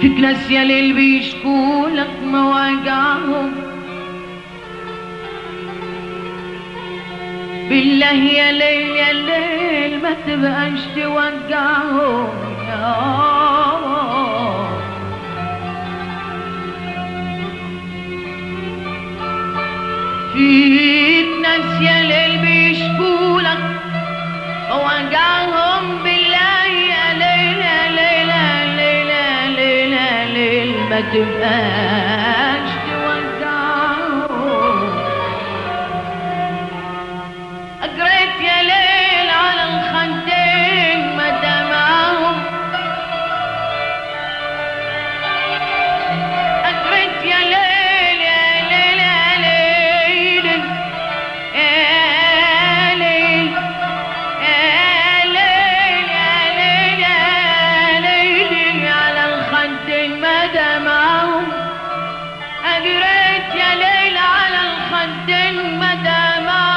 فيك ناس يا ليل بيشكولك مواجعهم، بالله يا ليل يا ليل ما تبقاش توجعهم يا فيك ناس يا ليل بيشكولك مواجعهم، بالله يا ليل يا ليل يا ليل يا ليل يا ليل ما تبقاش توجعهم. أجريت يا ليل على الخدين ما دمعهم، أجريت يا ليل يا ليل يا ليل يا ليل يا ليل يا ليل يا ليل على الخدين ما دمعهم، أجريت يا ليل على الخدين ما دمعهم،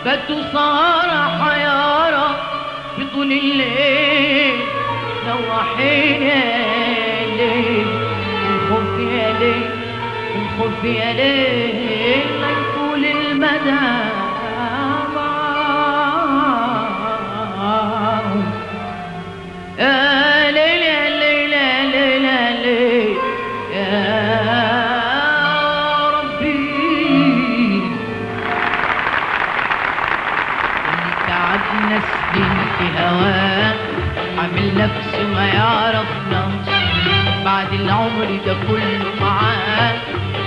باتوا سهرة حيارة في طول الليل، نوحينا يا ليل الخوف يا ليل الخوف يا ليل لا يطول المدى معاهم. يا ليل يا ليل يا ليل يا ليل يا قعدنا سنين في هواه عامل نفسه ما يعرفناش، بعد العمر ده كله معاه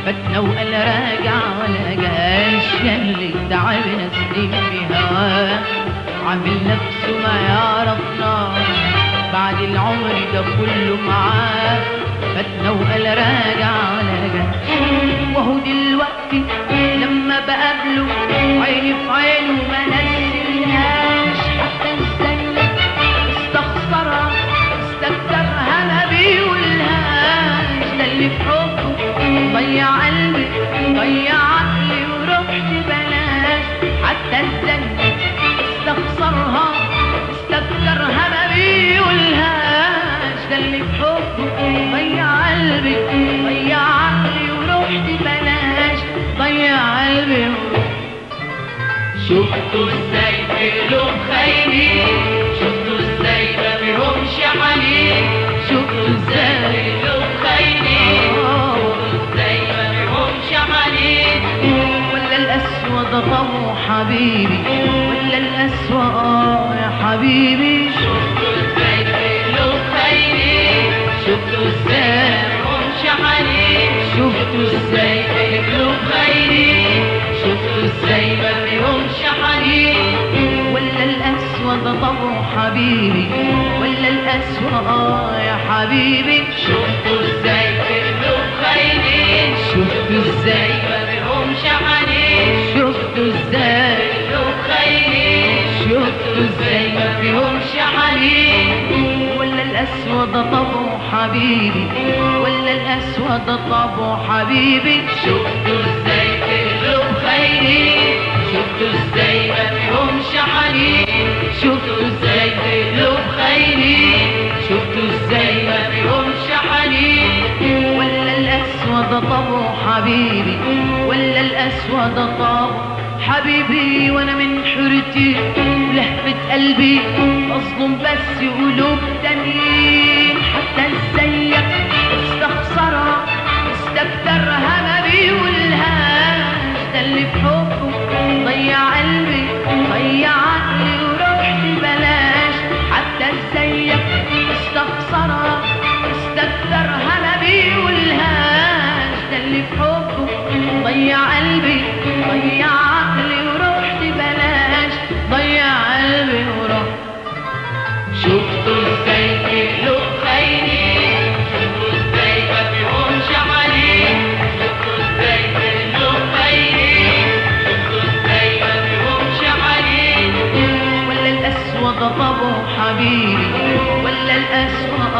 فاتنا وقال راجع ولا جاش. ياللي تعبنا سنين في هواه عامل نفسه ما يعرفناش، بعد العمر ده كله معاه فاتنا وقال راجع ولا جاش. وهو دلوقتي لما بقابله عيني في عينه ما نزلهاش، حتى الزنة استخسرها استكترها ما بيقولهاش. ده اللي في حبه ضيع قلبي ضيع عقلي ورحت بلاش، حتى الزنة استخسرها استكترها ما بيقولهاش. ده اللي في حبه ضيع قلبي ضيع عقلي ورحت بلاش، ضيع قلبي شفتوا ازاي بقلوب خاينين، شفتوا ازاي ما بيهمش حنين، شفتوا ازاي بقلوب خاينين، شفتوا ازاي ما بيهمش حنين. ولا الأسود طبعه حبيبي ولا الأسود يا حبيبي، شفتوا ازاي بقلوب خاينين، شفتوا ازاي ما بيهمش حنين، شفتوا ازاي بقلوب خاينين، شفتوا ازاي ما بيهمش حنين. ولا الأسود طبعه حبيبي ولا الأسود يا حبيبي، شفتوا ازاي بقلوب خاينين، شفتوا ازاي ما بيهمش حنين، شفتوا ازاي بقلوب خاينين، شفتوا ازاي ما بيهمش حنين. ولا الأسود طبعه حبيبي ولا الأسود طبعه حبيبي، شفتوا ازاي بقلوب خاينين، شفتوا ازاي ما بيهمش حنين، شفتوا ازاي بقلوب خاينين، شفتوا ازاي ما بيهمش حنين. ولا الأسود طبعه حبيبي ولا الأسود طبعه حبيبي. وانا من حرتي لهفة قلبي اظلم بس قلوب تانيين، حتى ازيك استخسرها استكترها ما بيقولهاش. ده اللي في حبه ضيع قلبي ضيع عقلي ورحت بلاش، حتى ازيك استخسرها استكترها ما بيقولهاش. ده اللي في حبه ضيع قلبي ضيع عقلي ورحت بلاش، ضيع قلبي ورحت. شفتوا ازاي بقلوب خاينين، شفتوا ازاي ما بيهمش حنين، شفتوا ازاي بقلوب خاينين، شفتوا ازاي ما بيهمش حنين. ولا الأسود طبعه حبيبي ولا الأسود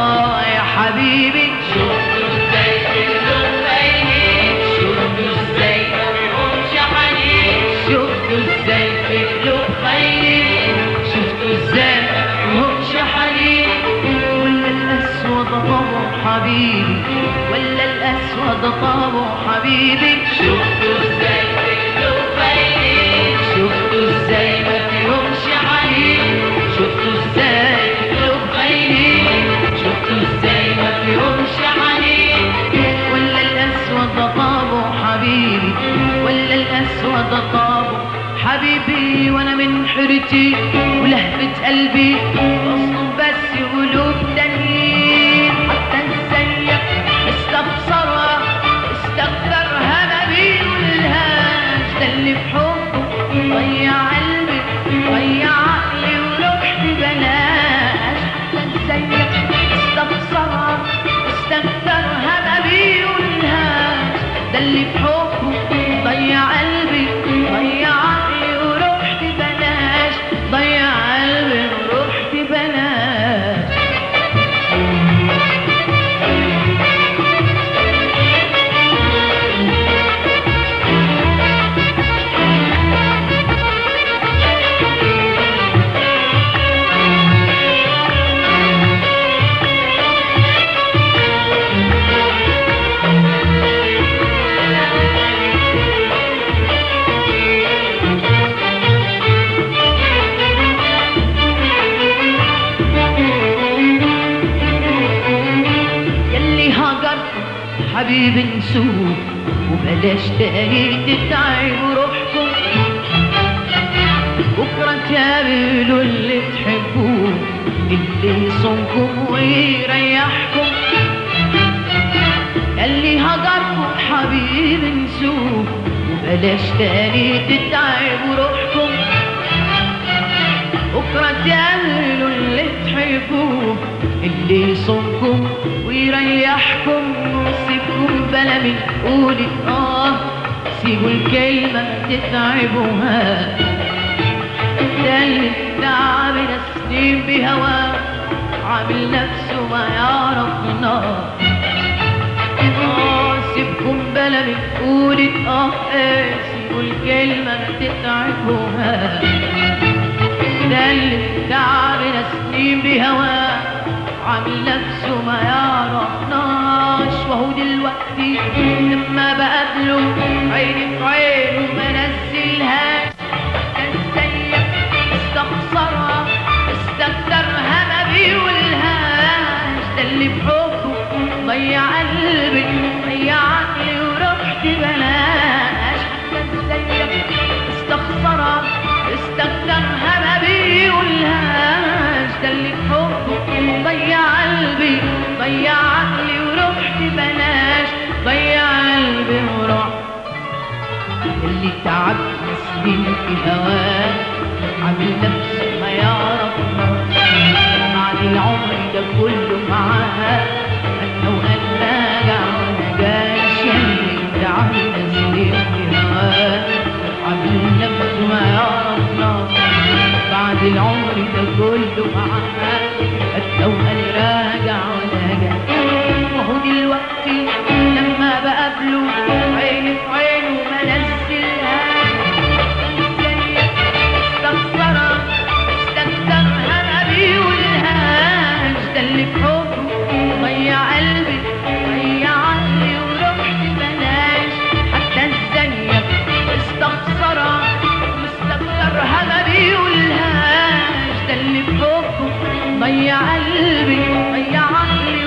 يا حبيبي، شفتوا ازاي بقلوب خاينين، شفتوا ازاي ما بيهمش حنين، شفتوا ازاي بقلوب خاينين، شفتوا ازاي ما بيهمش حنين. ولا ده طابه حبيبي. شفتوا ازاي فضلوا خاينين، شفتوا ازاي ما فيهمش حنين، شفتوا ازاي فضلوا خاينين، شفتوا ازاي ما فيهمش حنين. ولا الاسود ده طابه حبيبي، ولا الاسود ده طابه حبيبي. وانا من حيرتي ولهفة قلبي اصله بس قلوب تانيين. حتى ازيك استخسرها استغفرها ما بيقولهاش، ده اللي في حبه ضيع قلبي ضيع عقلي ورحت بلاش. حتى ازيك استخسرها استغفرها ما بيقولهاش، ده اللي في حبه ضيع قلبي ضيع عقلي ورحت بلاش، ضيع قلبي ورحت بلاش. حبيبي نسوه وبلاش تاني تتعبوا روحكم، بكرة تقابلوا اللي تحبوه اللي يصونكم ويريحكم. اللي هجركم حبيبي نسوه وبلاش تاني تتعبوا روحكم، بكرة تقابلوا اللي تحبوه اللي يصونكم ويريحكم. سيبكم بلا من قولي سيبوا الكلمة ما تتعبوها، ده اللي تعبنا سنين بهواه عامل نفسه ما يعرف نار. سيبكم بلا من قولي سيبوا الكلمة ما تتعبوها، ده اللي تعبنا سنين بهواه عامل نفسه ما يعرفناش. وهو دلوقتي لما بقابله عيني في عينه ما نزلهاش، كان زيك استخسرها استكترها ما بيقولهاش، ده اللي في حبه ضيع قلبي ضيع عقلي ورحت بلاش. كان زيك استخسرها استكترها ما بيقولهاش، ده اللي في حبه ضيع قلبي ضيع عقلي ورحت بلاش، ضيع قلبي ورحت. اللي تعبنا سنين في هواه عامل نفسه ما يعرفنا، بعد العمر ده كله معاها انا وانا راجع وانا جاش. اللي تعبنا سنين في هواه عامل نفسه ما يعرفنا، بعد العمر ده كله معاها حتى وانا راجع وانا جاي. وهو دلوقتي لما بقابله عيني في عينه ما نزلهاش، استخسرها استكترها ما بيقولهاش، ده اللي في حبه ضيع قلبي ضيع عقلي ورحت بلاش. حتى زيك استخسرها واستكترها ما بيقولهاش، ده اللي في حبه ضيع قلبي ضيع عقلي